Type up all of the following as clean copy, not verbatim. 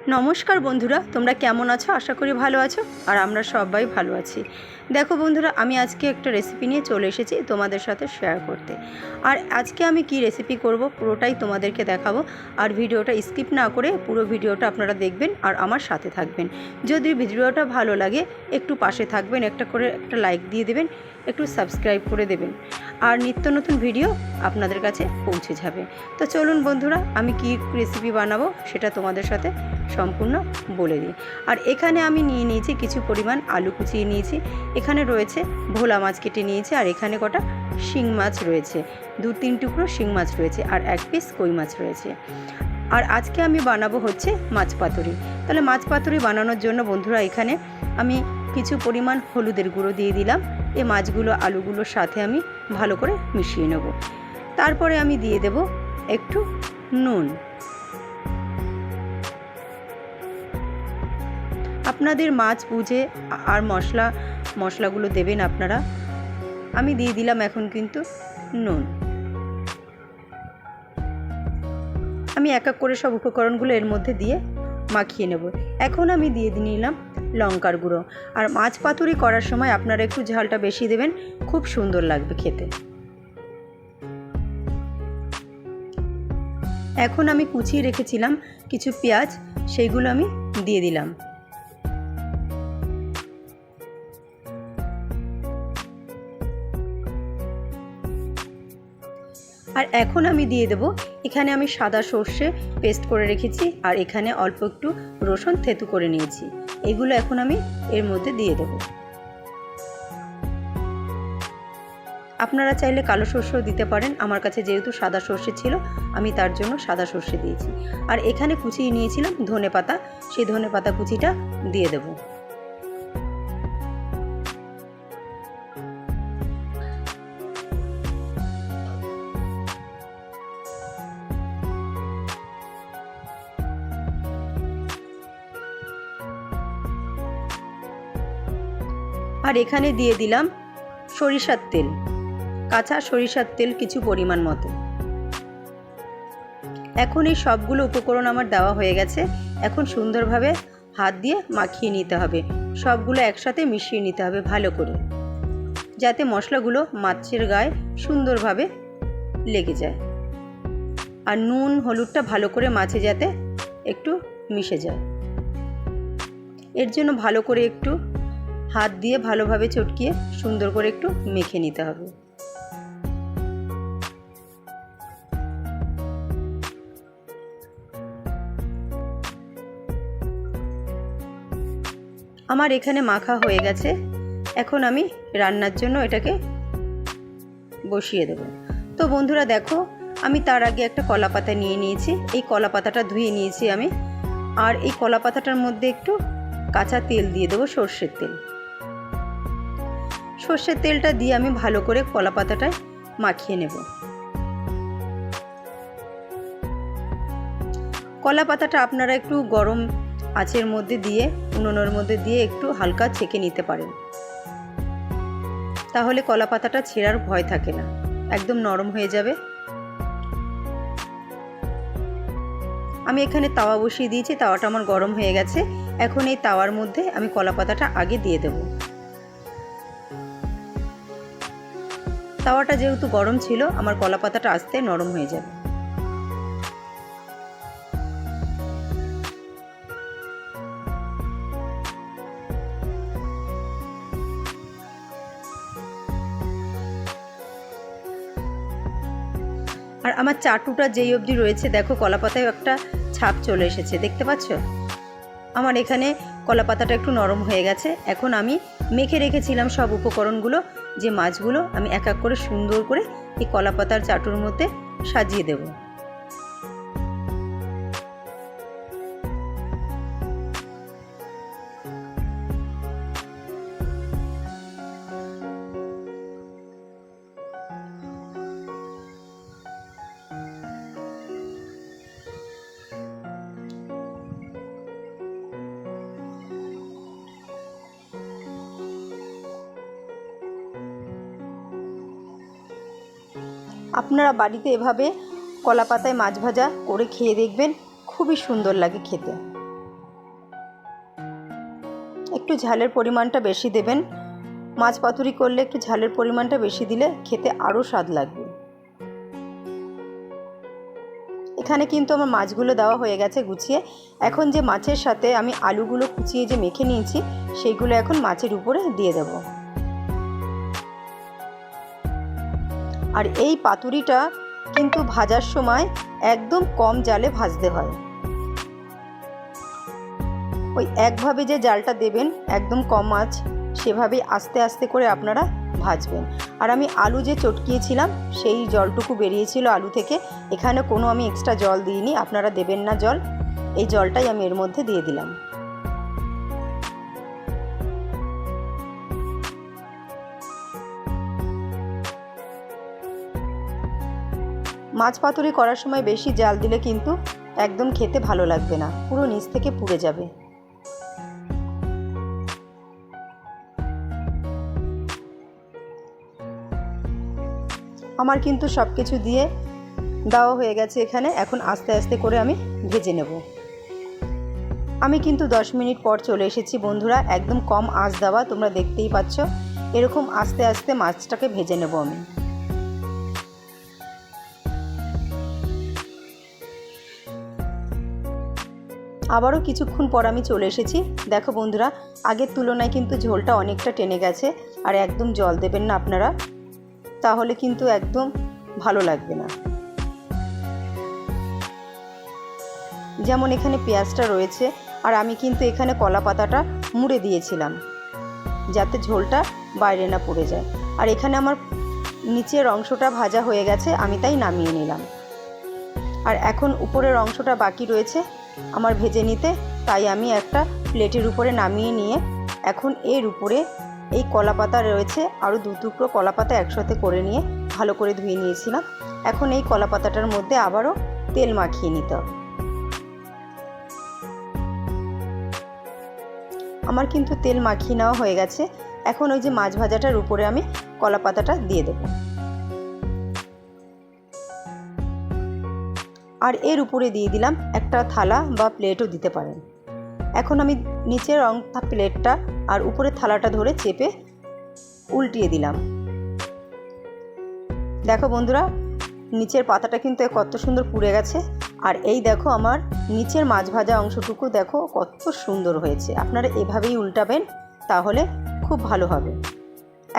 নমস্কার বন্ধুরা, তোমরা কেমন আছো? আশা করি ভালো আছো। আর আমরা সবাই ভালো আছি। দেখো বন্ধুরা, আমি আজকে একটা রেসিপি নিয়ে চলে এসেছি তোমাদের সাথে শেয়ার করতে। আর আজকে আমি কি রেসিপি করব পুরোটাই তোমাদেরকে দেখাবো। আর ভিডিওটা স্কিপ না করে পুরো ভিডিওটা আপনারা দেখবেন আর আমার সাথে থাকবেন। যদি ভিডিওটা ভালো লাগে একটু পাশে থাকবেন, একটা লাইক দিয়ে দেবেন, একটু সাবস্ক্রাইব করে দেবেন, আর নিত্য নতুন ভিডিও আপনাদের কাছে পৌঁছে যাবে। তো চলুন বন্ধুরা, আমি কি রেসিপি বানাবো সেটা তোমাদের সাথে সম্পূর্ণ বলে দিই। আর এখানে আমি নিয়ে নিয়েছি কিছু পরিমাণ আলু কুচিয়ে নিয়েছি, এখানে রয়েছে ভোলা মাছ কেটে নিয়েছি, আর এখানে কটা শিং মাছ রয়েছে, 2-3 টুকরো শিং মাছ রয়েছে, আর 1 পিস কই মাছ রয়েছে। আর আজকে আমি বানাবো হচ্ছে মাছ পাতুরি। তাহলে মাছ পাতুরি বানানোর জন্য বন্ধুরা এখানে আমি কিছু পরিমাণ হলুদের গুঁড়ো দিয়ে দিলাম। এই মাছগুলো আলুগুলোর সাথে আমি ভালো করে মিশিয়ে নেব। তারপরে আমি দিয়ে দেব একটু নুন। আপনাদের মাছ বুঝে আর মশলাগুলো দেবেন আপনারা। আমি দিয়ে দিলাম এখন কিন্তু নুন। আমি এক এক করে সব উপকরণগুলো এর মধ্যে দিয়ে মাখিয়ে নেব। এখন আমি দিয়ে নিলাম লঙ্কার গুঁড়ো। আর মাছ পাতুরি করার সময় আপনারা একটু ঝালটা বেশি দেবেন, খুব সুন্দর লাগবে খেতে। এখন আমি কুচিয়ে রেখেছিলাম কিছু পেঁয়াজ, সেইগুলো আমি দিয়ে দিলাম। আর এখন আমি দিয়ে দেব, এখানে আমি সাদা সর্ষে পেস্ট করে রেখেছি, আর এখানে অল্প একটু রসুন থেতু করে নিয়েছি। এগুলো এখন আমি এর মধ্যে দিয়ে দেব। আপনারা চাইলে কালো সর্ষেও দিতে পারেন, আমার কাছে যেহেতু সাদা সর্ষে ছিল আমি তার জন্য সাদা সর্ষে দিয়েছি। আর এখানে কুচিয়ে নিয়েছিলাম ধনেপাতা, সেই ধনেপাতা কুচিটা দিয়ে দেব। আর এখানে দিয়ে দিলাম সরিষার তেল, কাঁচা সরিষার তেল কিছু পরিমাণ মতো। এখন এই সবগুলো উপকরণ আমার দেওয়া হয়ে গেছে। এখন সুন্দরভাবে হাত দিয়ে মাখিয়ে নিতে হবে, সবগুলো একসাথে মিশিয়ে নিতে হবে ভালো করে, যাতে মশলাগুলো মাছের গায়ে সুন্দরভাবে লেগে যায়। আর নুন হলুদটা ভালো করে মাছে যাতে একটু মিশে যায়, এর জন্য ভালো করে একটু হাত দিয়ে ভালোভাবে চটকিয়ে সুন্দর করে একটু মেখে নিতে হবে। আমার এখানে মাখা হয়ে গেছে। এখন আমি রান্নার জন্য এটাকে বসিয়ে দেব। তো বন্ধুরা দেখো, আমি তার আগে একটা কলা পাতা নিয়ে নিয়েছি। এই কলা পাতাটা ধুয়ে নিয়েছি আমি। আর এই কলা পাতাটার মধ্যে একটু কাঁচা তেল দিয়ে দেবো, সর্ষের তেল। সর্ষের তেলটা দিয়ে আমি ভালো করে কলা পাতাটায় মাখিয়ে নেব। কলা পাতাটা আপনারা একটু গরম আঁচের মধ্যে দিয়ে, উনুনের মধ্যে দিয়ে একটু হালকা ছেঁকে নিতে পারেন, তাহলে কলা পাতাটা ছেঁড়ার ভয় থাকে না, একদম নরম হয়ে যাবে। আমি এখানে তাওয়া বসিয়ে দিয়েছি, তাওয়াটা আমার গরম হয়ে গেছে। এখন এই তাওয়ার মধ্যে আমি কলা পাতাটা আগে দিয়ে দেব। তাওয়াটা যেহেতু গরম ছিল, আমার কলা পাতাটা আস্তে নরম হয়ে যাবে। আর আমার চাটুটা যেই অবধি রয়েছে, দেখো কলা পাতায় একটা ছাপ চলে এসেছে, দেখতে পাচ্ছ? আমার এখানে কলা পাতাটা একটু নরম হয়ে গেছে। এখন আমি মেখে রেখেছিলাম সব উপকরণগুলো, যে মাছগুলো আমি এক এক করে সুন্দর করে এই কলা পাতার চাটুর মধ্যে সাজিয়ে দেব। আপনারা বাড়িতে এভাবে কলা পাতায় মাছ ভাজা করে খেয়ে দেখবেন, খুবই সুন্দর লাগে খেতে। একটু ঝালের পরিমাণটা বেশি দেবেন। মাছ পাতুরি করলে একটু ঝালের পরিমাণটা বেশি দিলে খেতে আরও স্বাদ লাগবে। এখানে কিন্তু আমার মাছগুলো দেওয়া হয়ে গেছে গুছিয়ে। এখন যে মাছের সাথে আমি আলুগুলো কুচিয়ে যে মেখে নিয়েছি সেইগুলো এখন মাছের উপরে দিয়ে দেব। আর এই পাতুরিটা কিন্তু ভাজার সময় একদম কম জালে ভাজতে হয়। ওই একভাবে যে জালটা দেবেন একদম কম আঁচ, সেভাবেই আস্তে আস্তে করে আপনারা ভাজবেন। আর আমি আলু যে চটকিয়েছিলাম সেই জলটুকু বেরিয়েছিল আলু থেকে, এখানে কোনো আমি এক্সট্রা জল দিইনি, আপনারা দেবেন না জল, এই জলটাই আমি এর মধ্যে দিয়ে দিলাম। মাছ পাতুরি করার সময় বেশি জাল দিলে কিন্তু একদম খেতে ভালো লাগবে না, পুরো নিচ থেকে পুড়ে যাবে। আমার কিন্তু সব কিছু দিয়ে দেওয়া হয়ে গেছে এখানে। এখন আস্তে আস্তে করে আমি ভেজে নেব। আমি কিন্তু 10 মিনিট পর চলে এসেছি বন্ধুরা, একদম কম আঁচ দেওয়া, তোমরা দেখতেই পাচ্ছ। এরকম আস্তে আস্তে মাছটাকে ভেজে নেব আমি। আবারও কিছুক্ষণ পর আমি চলে এসেছি। দেখো বন্ধুরা, আগের তুলনায় কিন্তু ঝোলটা অনেকটা টেনে গেছে। আর একদম জল দেবেন না আপনারা, তাহলে কিন্তু একদম ভালো লাগবে না। যেমন এখানে পেঁয়াজটা রয়েছে, আর আমি কিন্তু এখানে কলা পাতাটা মুড়ে দিয়েছিলাম যাতে ঝোলটা বাইরে না পড়ে যায়। আর এখানে আমার নিচের অংশটা ভাজা হয়ে গেছে, আমি তাই নামিয়ে নিলাম। আর এখন উপরের অংশটা বাকি রয়েছে আমার ভেজে নিতে, তাই আমি একটা প্লেটের উপরে নামিয়ে নিয়ে এখন এর উপরে এই কলা পাতা রয়েছে, আরও 2 টুকরো কলা পাতা একসাথে করে নিয়ে ভালো করে ধুয়ে নিয়েছিলাম। এখন এই কলা পাতাটার মধ্যে আবারও তেল মাখিয়ে নিতে হবে। আমার কিন্তু তেল মাখিয়ে নেওয়া হয়ে গেছে। এখন ওই যে মাছ ভাজাটার উপরে আমি কলা পাতাটা দিয়ে দেব। আর এর উপরে দিয়ে দিলাম একটা থালা বা প্লেটও দিতে পারেন। এখন আমি নিচের প্লেটটা আর উপরে থালাটা ধরে চেপে উল্টিয়ে দিলাম। দেখো বন্ধুরা, নিচের পাতাটা কিন্তু কত সুন্দর পুড়ে গেছে। আর এই দেখো আমার নিচের মাছ ভাজা অংশটুকু দেখো কত সুন্দর হয়েছে। আপনারা এভাবেই উল্টাবেন, তাহলে খুব ভালো হবে।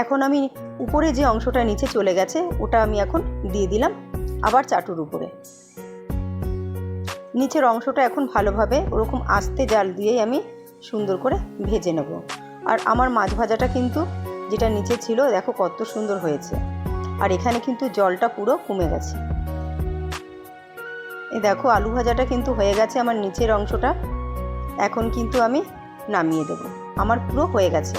এখন আমি উপরে যে অংশটা নিচে চলে গেছে ওটা আমি এখন দিয়ে দিলাম আবার চাটুর উপরে। নিচের অংশটা এখন ভালোভাবে ওরকম আস্তে জাল দিয়েই আমি সুন্দর করে ভেজে নেব। আর আমার মাছ ভাজাটা কিন্তু যেটা নিচে ছিল দেখো কত সুন্দর হয়েছে। আর এখানে কিন্তু জলটা পুরো কমে গেছে। এই দেখো আলু ভাজাটা কিন্তু হয়ে গেছে আমার নিচের অংশটা। এখন কিন্তু আমি নামিয়ে দেব। আমার পুরো হয়ে গেছে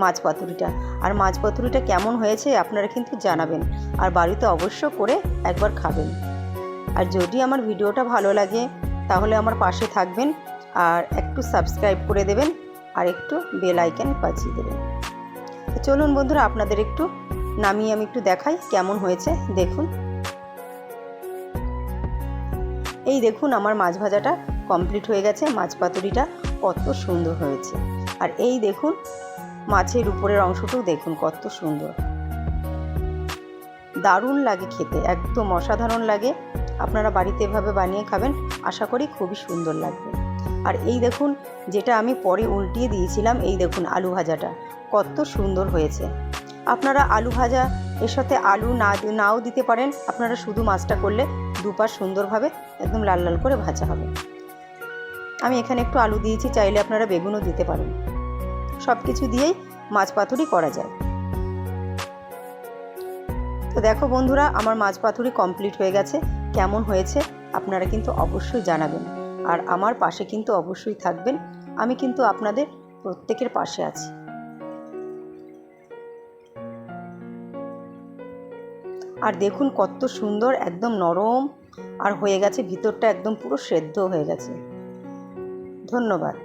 মাছ পাতুরিটা। আর মাছ পাতুরিটা কেমন হয়েছে আপনারা কিন্তু জানাবেন, আর বাড়িতে অবশ্য করে একবার খাবেন। আর যদি আমার ভিডিওটা ভালো লাগে তাহলে আমার পাশে থাকবেন, আর একটু সাবস্ক্রাইব করে দেবেন, আর একটু বেল আইকন বাজিয়ে দেবেন। চলুন বন্ধুরা, আপনাদের একটু নামিয়ে আমি একটু দেখাই কেমন হয়েছে। দেখুন, এই দেখুন আমার মাছ ভাজাটা কমপ্লিট হয়ে গেছে। মাছ পাতুরিটা কত সুন্দর হয়েছে। আর এই দেখুন মাছের উপরের অংশটাও দেখুন কত সুন্দর, দারুণ লাগে খেতে, একদম অসাধারণ লাগে। আপনারা বাড়িতে এভাবে বানিয়ে খাবেন, আশা করি খুবই সুন্দর লাগবে। আর এই দেখুন যেটা আমি পরে উল্টিয়ে দিয়েছিলাম, এই দেখুন আলু ভাজাটা কত সুন্দর হয়েছে। আপনারা আলু ভাজা এর সাথে আলু নাও দিতে পারেন, আপনারা শুধু মাছটা করলে দুপাশ সুন্দরভাবে একদম লাল লাল করে ভাজা হবে। আমি এখানে একটু আলু দিয়েছি, চাইলে আপনারা বেগুনও দিতে পারেন। সব কিছু দিয়েই মাছ পাতুরি করা যায়। তো দেখো বন্ধুরা, আমার মাছ পাতুরি কমপ্লিট হয়ে গেছে। কেমন হয়েছে আপনারা কিন্তু অবশ্যই জানাবেন, আর আমার পাশে কিন্তু অবশ্যই থাকবেন। আমি কিন্তু আপনাদের প্রত্যেকের পাশে আছি। আর দেখুন কত সুন্দর, একদম নরম আর হয়ে গেছে, ভিতরটা একদম পুরো সেদ্ধ হয়ে গেছে। ধন্যবাদ।